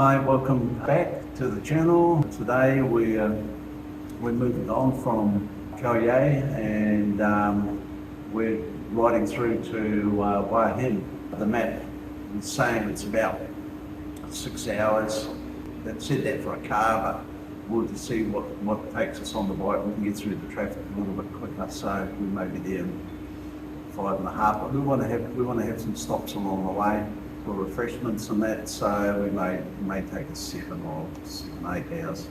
Hi, welcome back to the channel. Today we're moving on from Khao Yai and we're riding through to Hua Hin. The map is saying it's about 6 hours. That said that for a car, but we'll just see what takes us on the bike. We can get through the traffic a little bit quicker, so we may be there in 5.5. But we want to have some stops along the way for refreshments and that, so we may take us 7 or 8 hours.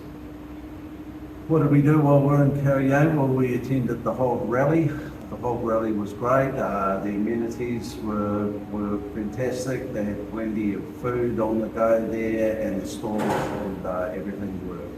What did we do while we're in Khao Yai? Well, we attended the whole rally. The whole rally was great. The amenities were fantastic. They had plenty of food on the go there, and the stores and everything were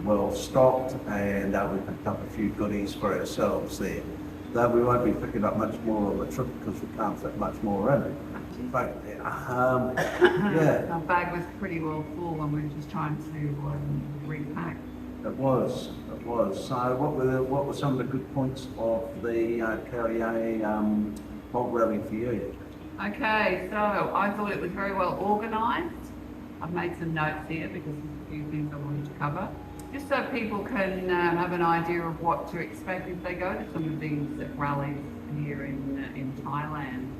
well stocked, and we picked up a few goodies for ourselves there. Though we won't be picking up much more on the trip because we can't fit much more in it. But yeah. Our bag was pretty well full and we were just trying to repack. It was. So what were some of the good points of the Khao Yai bog rally for you? Okay, so I thought it was very well organised. I've made some notes here because there's a few things I wanted to cover. Just so people can have an idea of what to expect if they go to some of these rallies here in Thailand.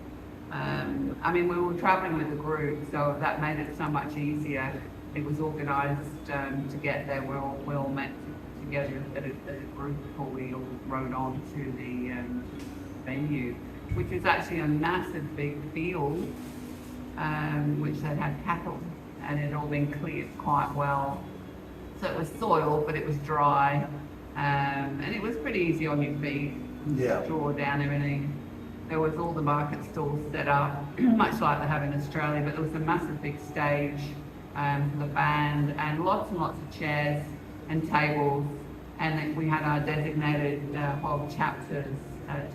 I mean, we were travelling with a group, so that made it so much easier. It was organised to get there. We all met together as a group before we all rode on to the venue, which is actually a massive big field, which they had cattle, and it had all been cleared quite well. So it was soil, but it was dry, and it was pretty easy on your feet. Yeah. Draw down everything. There was all the market stalls set up, much like they have in Australia, but there was a massive big stage for the band, and lots of chairs and tables, and then we had our designated whole chapters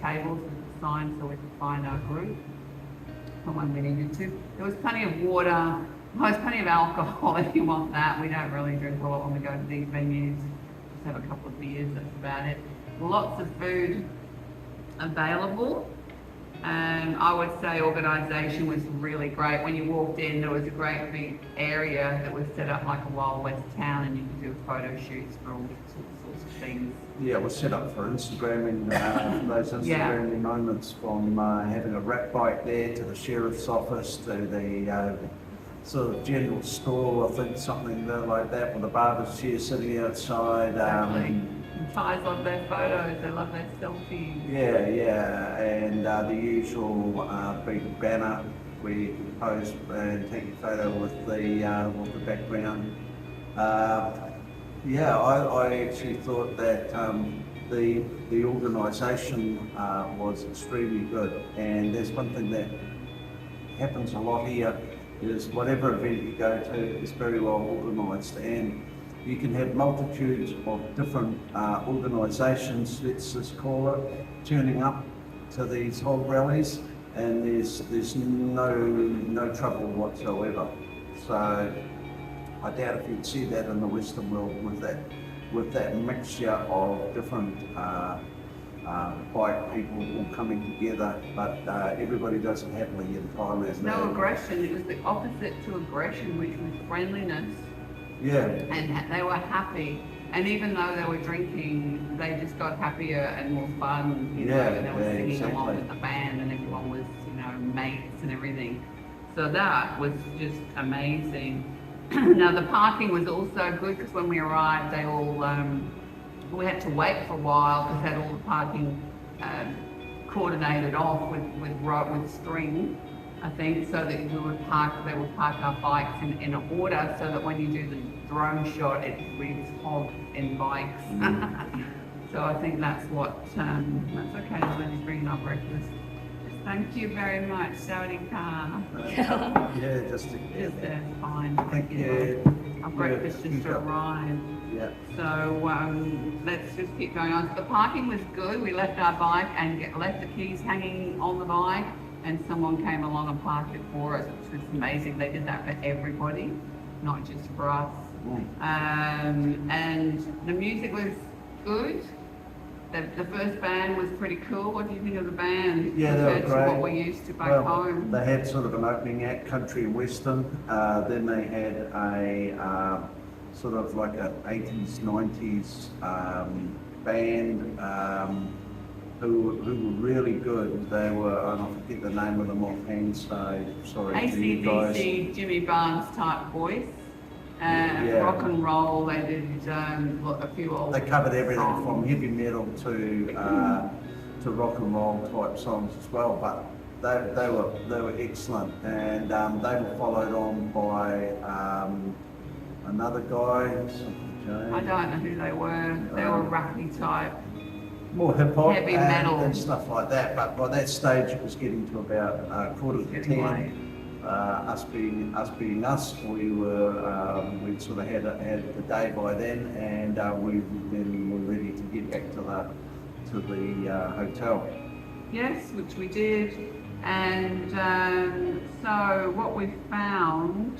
tables with signs so we could find our group for when we needed to. There was plenty of water. Well, there's plenty of alcohol if you want that. We don't really drink a lot when we go to these venues. Just have a couple of beers, that's about it. Lots of food available. I would say organisation was really great. When you walked in, there was a great big area that was set up like a Wild West town, and you could do photo shoots for all sorts of things. Yeah, it was set up for Instagramming, those Instagramming moments, from having a rat bike there to the sheriff's office to the sort of general store, I think something like that, with a barber's chair sitting outside. Exactly. Thais love their photos, they love their selfies. Yeah, and the usual big banner where you can pose and take your photo with the background. I actually thought that the organisation was extremely good, and there's one thing that happens a lot here is whatever event you go to is very well organised, and you can have multitudes of different organisations, let's just call it, turning up to these whole rallies, and there's no trouble whatsoever. So I doubt if you'd see that in the Western world with that mixture of different bike people all coming together, but everybody does it happily in Thailand. There's no aggression. It was the opposite to aggression, which was friendliness. Yeah. And they were happy. And even though they were drinking, they just got happier and more fun, you know, and they were singing along with the band, and everyone was, mates and everything. So that was just amazing. Now the parking was also good, because when we arrived, they all, we had to wait for a while because they had all the parking coordinated off with string, I think, so that they would park our bikes in order, so that when you do the drone shot, it reads hog in bikes. So I think that's what, that's okay, Lynn's bringing up breakfast. Just thank you very much, Saudi car. Yeah, just fine. Thank you. Our breakfast just arrived. Yeah. So let's just keep going on. So the parking was good. We left our bike and left the keys hanging on the bike, and someone came along and parked it for us, which was amazing. They did that for everybody, not just for us. And the music was good. The first band was pretty cool. What do you think of the band Yeah, they were compared to great. what we're used to back Well, home? they had sort of an opening act, country and western. Then they had a sort of like a 80s, 90s band who were really good. They were, I forget the name of them offhand, so sorry to you guys. AC/DC, Jimmy Barnes type voice. Yeah. Rock and roll, they did a few old They covered everything songs. from heavy metal to rock and roll type songs as well. But they were excellent, and they were followed on by another guy. I don't know who they were. They were rappy type. More hip hop Heavy metal. and stuff like that. But by that stage, it was getting to about quarter to Getting 10. late. Us being us, we sort of had the day by then, and we then were ready to get back to the hotel. Yes, which we did. And so what we found,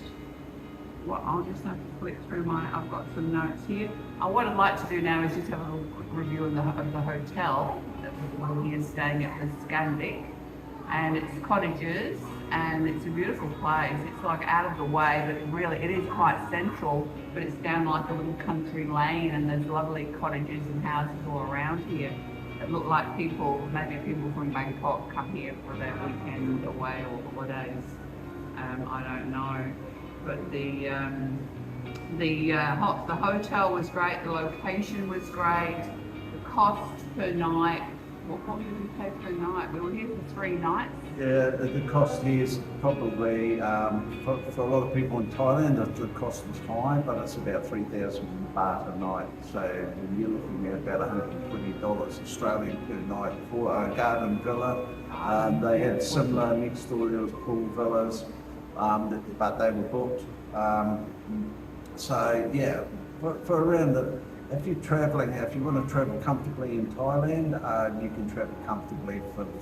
I'll just have to flick through I've got some notes here. What I'd like to do now is just have a little quick review of the hotel that we're here staying at the Scandic. And it's cottages, and it's a beautiful place. It's like out of the way, but really it is quite central, but it's down like a little country lane, and there's lovely cottages and houses all around here that look like maybe people from Bangkok come here for their weekend away or holidays. I don't know. But the hotel was great, the location was great, the cost per night. What did we pay per night? We were here for 3 nights. Yeah, the cost here is probably, for a lot of people in Thailand, the cost is high, but it's about 3,000 baht a night. So you're looking at about $120 Australian per night for a garden villa. They had similar next door, there was pool villas, but they were booked. So yeah, for around if you're travelling, if you want to travel comfortably in Thailand, you can travel comfortably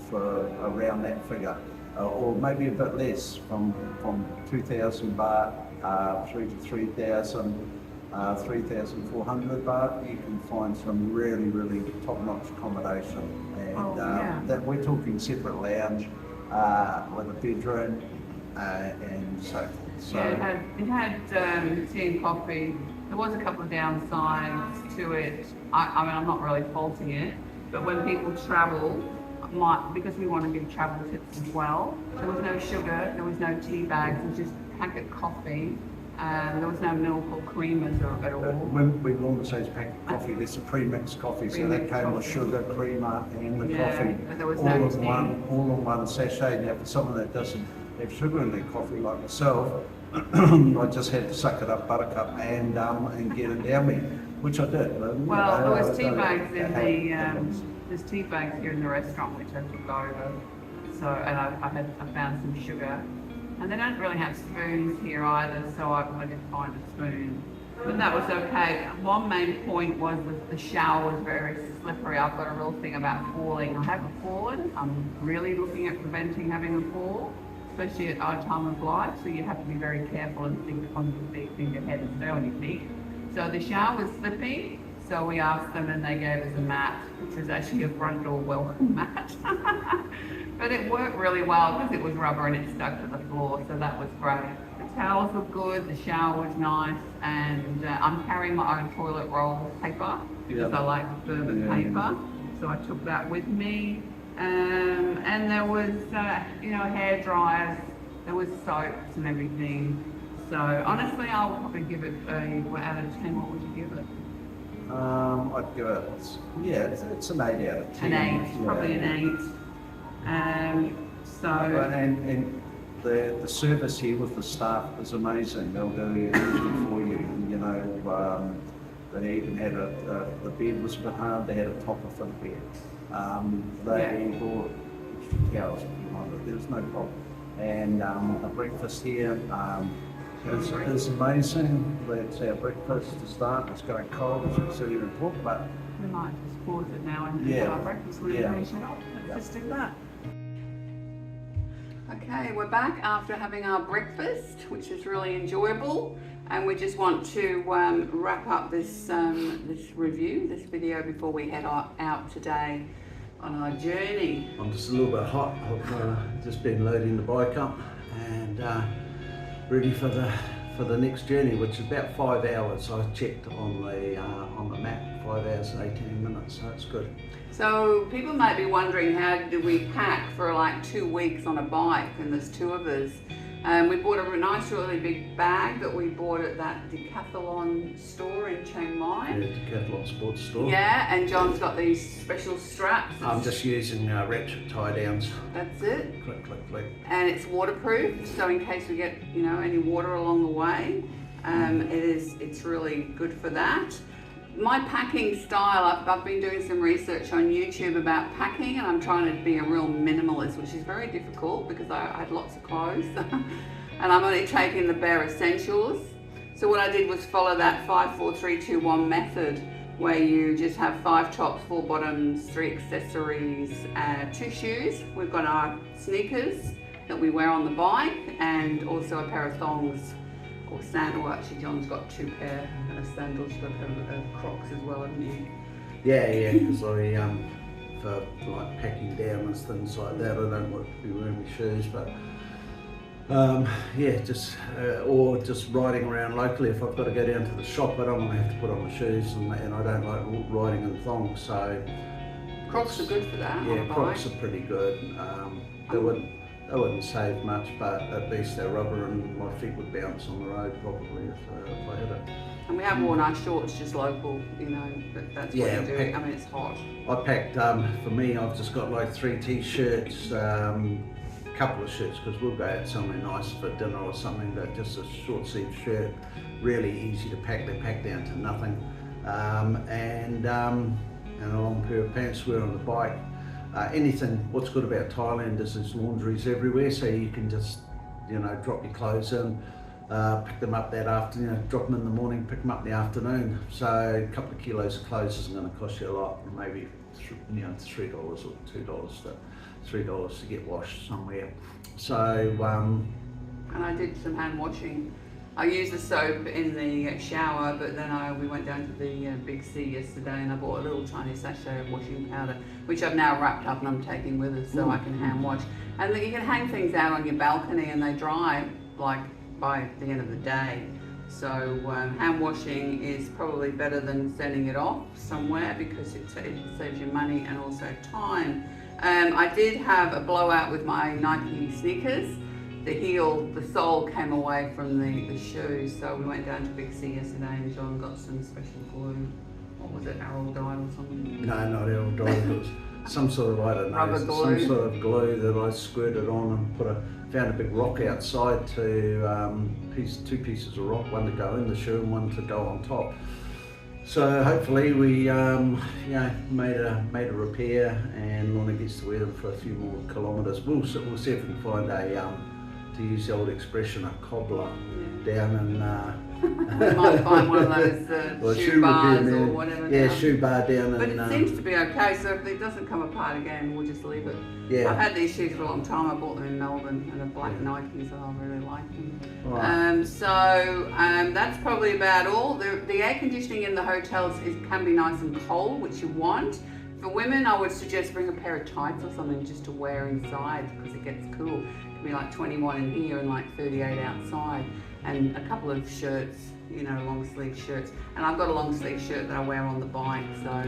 for around that figure, or maybe a bit less, from 2,000 baht through to 3,000, 3,400 baht. You can find some really top-notch accommodation, and that we're talking separate lounge with a bedroom and so forth. So, yeah, it had tea and coffee. There was a couple of downsides to it. I mean, I'm not really faulting it, but when people travel, because we want to give travel tips as well, there was no sugar, there was no tea bags, it was just packet coffee. There was no milk or creamers at all. When we normally say it's packet coffee, there's a pre-mixed coffee, so that came with sugar, creamer, and the coffee, but there was all no in one sachet. Now, for someone that doesn't have sugar in their coffee like myself, I just had to suck it up, buttercup, and get it down me, which I did. Well, there was tea bags there's tea bags here in the restaurant which I took over. So, and I found some sugar, and they don't really have spoons here either, so I did find a spoon. But that was okay. One main point was that the shower was very slippery. I've got a real thing about falling. I haven't fallen. I'm really looking at preventing having a fall, especially at our time of life, so you have to be very careful and think on your feet, think ahead and stay on your feet. So the shower was slippy, so we asked them and they gave us a mat, which was actually a front door welcome mat. But it worked really well because it was rubber and it stuck to the floor, so that was great. The towels were good, the shower was nice, and I'm carrying my own toilet roll paper because I like thermal paper, so I took that with me. And there was, hair dryers, there was soaps and everything. So honestly, I would probably give it out of 10. What would you give it? I'd give it, it's an 8 out of 10. An 8, probably an 8. And the service here with the staff is amazing. They'll do everything for you. They even had the bed was a bit hard. They had a topper for the bed. They brought extra towels if you wanted. There was no problem. And the breakfast here is amazing. That's our breakfast to start. It's going cold, as you see in the book, but we might just pause it now and do our breakfast reservation. Let's just do that. Okay, we're back after having our breakfast, which is really enjoyable. and we just want to wrap up this this video before we head out today on our journey. I'm just a little bit hot. I've just been loading the bike up and ready for the next journey, which is about 5 hours. I checked on the map, 5 hours and 18 minutes, so it's good. So people might be wondering, how do we pack for like 2 weeks on a bike? And there's 2 of us. We bought a nice, really big bag that we bought at that Decathlon store in Chiang Mai. Yeah, Decathlon sports store. Yeah, and John's got these special straps. I'm just using ratchet tie downs. That's it. Click, click, click. And it's waterproof, so in case we get, you know, any water along the way, it's really good for that. My packing style, I've been doing some research on YouTube about packing, and I'm trying to be a real minimalist, which is very difficult because I had lots of clothes and I'm only taking the bare essentials. So what I did was follow that 5, 4, 3, 2, 1 method, where you just have 5 tops, 4 bottoms, 3 accessories, 2 shoes. We've got our sneakers that we wear on the bike, and also a pair of thongs or sandal. Actually, John's got 2 pair of sandals, got a pair of Crocs as well, haven't you? Yeah, because I for like packing down and things like that, I don't want to be wearing my shoes, but yeah, just or just riding around locally. If I've got to go down to the shop, I don't want to have to put on my shoes, and I don't like riding in thongs. So Crocs are good for that. Yeah, Crocs are pretty good. They wouldn't save much, but at least they're rubber and my feet would bounce on the road probably if I had it. And we have worn our shorts just local, you know, but that's what you do. I mean, it's hot. I packed, for me, I've just got like 3 t-shirts, couple of shirts, because we'll go out somewhere nice for dinner or something, but just a short sleeve shirt, really easy to pack. They pack down to nothing. And a long pair of pants to wear on the bike. What's good about Thailand is there's laundries everywhere, so you can just, you know, drop your clothes in, pick them up that afternoon, drop them in the morning, pick them up in the afternoon. So a couple of kilos of clothes isn't going to cost you a lot, maybe $3 or $3 to get washed somewhere. So and I did some hand washing. I used the soap in the shower, but then we went down to the Big C yesterday, and I bought a little tiny sachet of washing powder, which I've now wrapped up and I'm taking with us so I can hand wash. And you can hang things out on your balcony and they dry like by the end of the day. So hand washing is probably better than sending it off somewhere, because it saves you money and also time. I did have a blowout with my Nike sneakers. The sole came away from the shoes, so we went down to Big C yesterday and John got some special glue. What was it, Arrow dye or something? No, not Arrow dye, it was some sort of, I don't know, rubber glue. Some sort of glue that I squirted on and found a big rock outside to 2 pieces of rock, one to go in the shoe and one to go on top. So hopefully we made a repair, and when it gets to wear them for a few more kilometres, we'll see if we can find to use the old expression, a cobbler down in We might find one of those shoe bars or whatever. Yeah, shoe bar down in. But it seems to be okay, so if it doesn't come apart again, we'll just leave it. Yeah. I've had these shoes for a long time. I bought them in Melbourne, and they're black Nikes, and I really like them. Right. That's probably about all. The air conditioning in the hotels can be nice and cold, which you want. For women, I would suggest bring a pair of tights or something just to wear inside, because it gets cool. It can be like 21 in here and like 38 outside, and a couple of shirts, you know, long sleeve shirts. And I've got a long sleeve shirt that I wear on the bike, so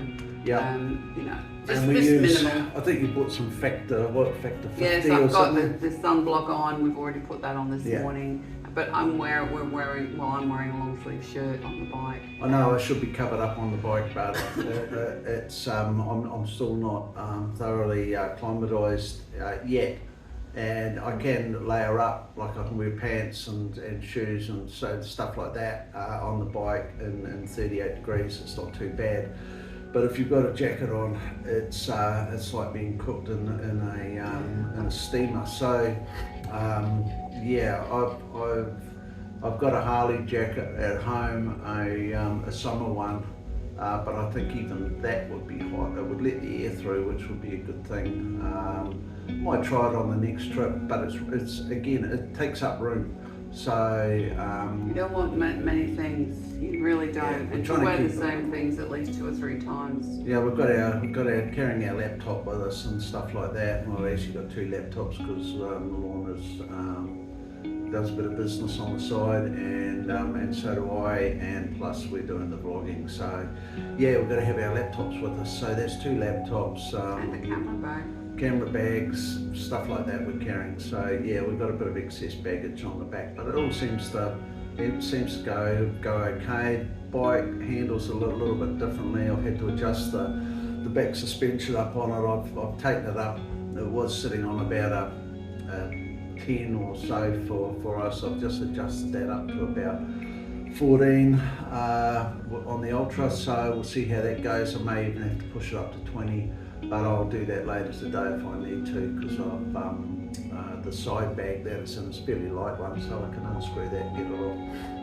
yeah. you know, just minimal. I think you bought some Factor 50 yes, I've got the sunblock on. We've already put that on this morning. But I'm wearing a long sleeve shirt on the bike. I know I should be covered up on the bike, but it's I'm still not thoroughly acclimatised yet, and I can layer up, like I can wear pants and shoes and so stuff like that on the bike in 38 degrees. It's not too bad. But if you've got a jacket on, it's like being cooked in a steamer. So yeah, I've got a Harley jacket at home, a summer one, but I think even that would be hot. It would let the air through, which would be a good thing. Might try it on the next trip, but it's again, it takes up room. So you don't want many things. You really don't. And to wear the same things at least 2 or 3 times. Yeah, we've got our carrying our laptop with us and stuff like that. And we've actually got 2 laptops because Lorna's does a bit of business on the side, and so do I. And plus we're doing the vlogging. So yeah, we've got to have our laptops with us. So there's 2 laptops. And a camera bag. Camera bags, stuff like that we're carrying. So yeah, we've got a bit of excess baggage on the back, but it all seems to go okay. Bike handles a little bit differently. I've had to adjust the back suspension up on it. I've taken it up. It was sitting on about a 10 or so for us. I've just adjusted that up to about 14 on the Ultra. So we'll see how that goes. I may even have to push it up to 20. But I'll do that later today if I need to, because the side bag that it's in is a fairly light one, so I can unscrew that and get it off,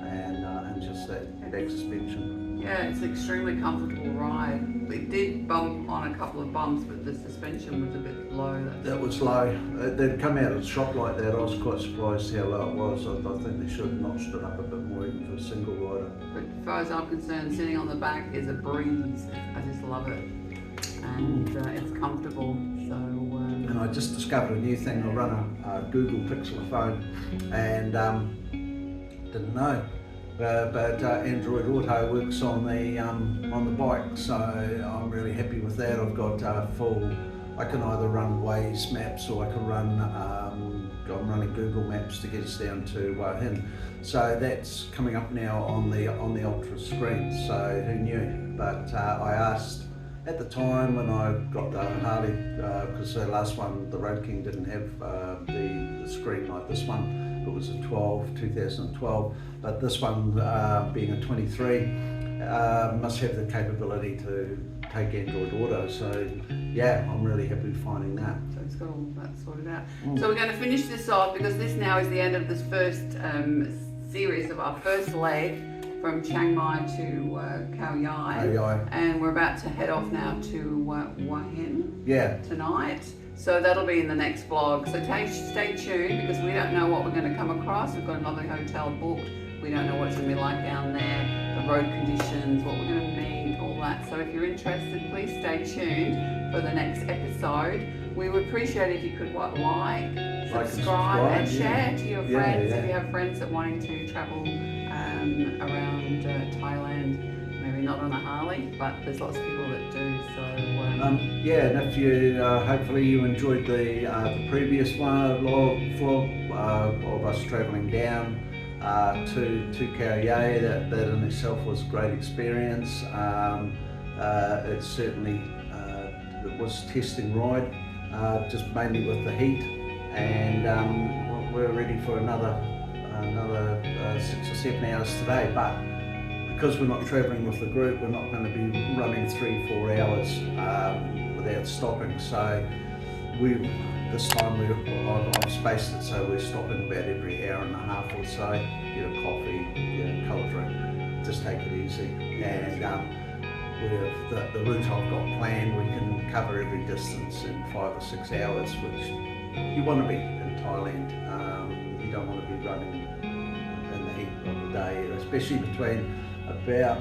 and just that back suspension. Yeah, it's an extremely comfortable ride. It did bump on a couple of bumps, but the suspension was a bit low. That was low. They'd come out of the shop like that. I was quite surprised how low it was. I think they should have notched it up a bit more even for a single rider. But as far as I'm concerned, sitting on the back is a breeze. I just love it. And it's comfortable, so... And I just discovered a new thing. I run a Google Pixel phone, and didn't know, but Android Auto works on the bike, so I'm really happy with that. I've got full. I can either run Waze maps, or I can run. I'm running Google Maps to get us down to Hin. So that's coming up now on the Ultra screen. So who knew? But I asked. At the time when I got the Harley, because the last one, the Road King, didn't have the screen like this one. It was a 2012, but this one being a 23, must have the capability to take Android Auto. So yeah, I'm really happy finding that. So it's got all that sorted out. So we're going to finish this off, because this now is the end of this first series of our first leg. From Chiang Mai to Khao Yai, and we're about to head off now to Hua Hin tonight. So that'll be in the next vlog. So stay tuned, because we don't know what we're going to come across. We've got another hotel booked. We don't know what it's going to be like down there, the road conditions, what we're going to meet, all that. So if you're interested, please stay tuned for the next episode. We would appreciate it if you could like, subscribe, and share to your friends if you have friends that are wanting to travel around Thailand, maybe not on a Harley, but there's lots of people that do. So yeah, and if you hopefully you enjoyed the previous vlog of us travelling down to Khao Yai, that in itself was a great experience. It certainly it was a testing ride, just mainly with the heat, and we're ready for another 6 or 7 hours today, but because we're not travelling with the group, we're not going to be running 3-4 hours without stopping. So this time I've spaced it so we're stopping about every hour and a half or so, get a coffee, get a cold drink, just take it easy. And the route I've got planned, we can cover every distance in 5 or 6 hours, which you want to be in Thailand. You don't want to be running in the heat of the day, especially between about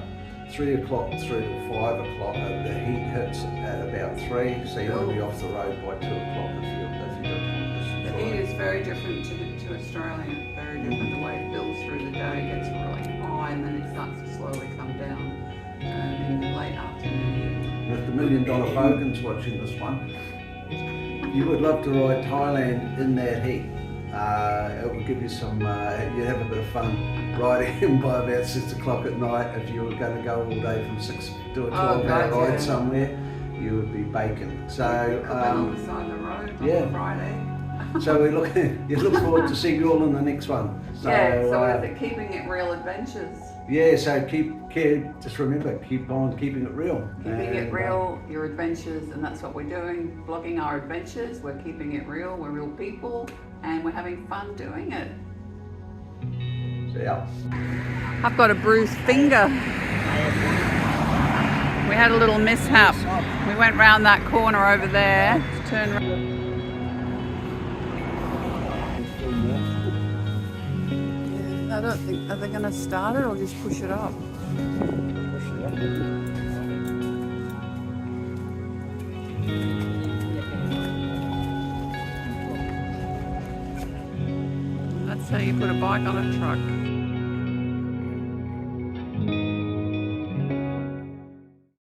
3 o'clock through to 5 o'clock. The heat hits at about 3, so you want to be off the road by 2 o'clock if you've got conditions. The heat is very different to Australia, very different. The way it builds through the day, it gets really high, and then it starts to slowly come down in the late afternoon. If the $1 million bogans watching this one, you would love to ride Thailand in that heat. It will give you some, you'd have a bit of fun riding in by about 6 o'clock at night. If you were going to go all day from 6 to a 12-hour ride somewhere, you would be baking. So on the side of the road on Friday. So you look forward to seeing you all in the next one. So, so is it Keeping It Real Adventures? Yeah, so just remember, keep on keeping it real. Keeping it real, your adventures, and that's what we're doing, vlogging our adventures. We're keeping it real, we're real people, and we're having fun doing it. See ya. I've got a bruised finger. We had a little mishap. We went round that corner over there, turned around. I don't think, are they going to start it or just push it up? That's how you put a bike on a truck.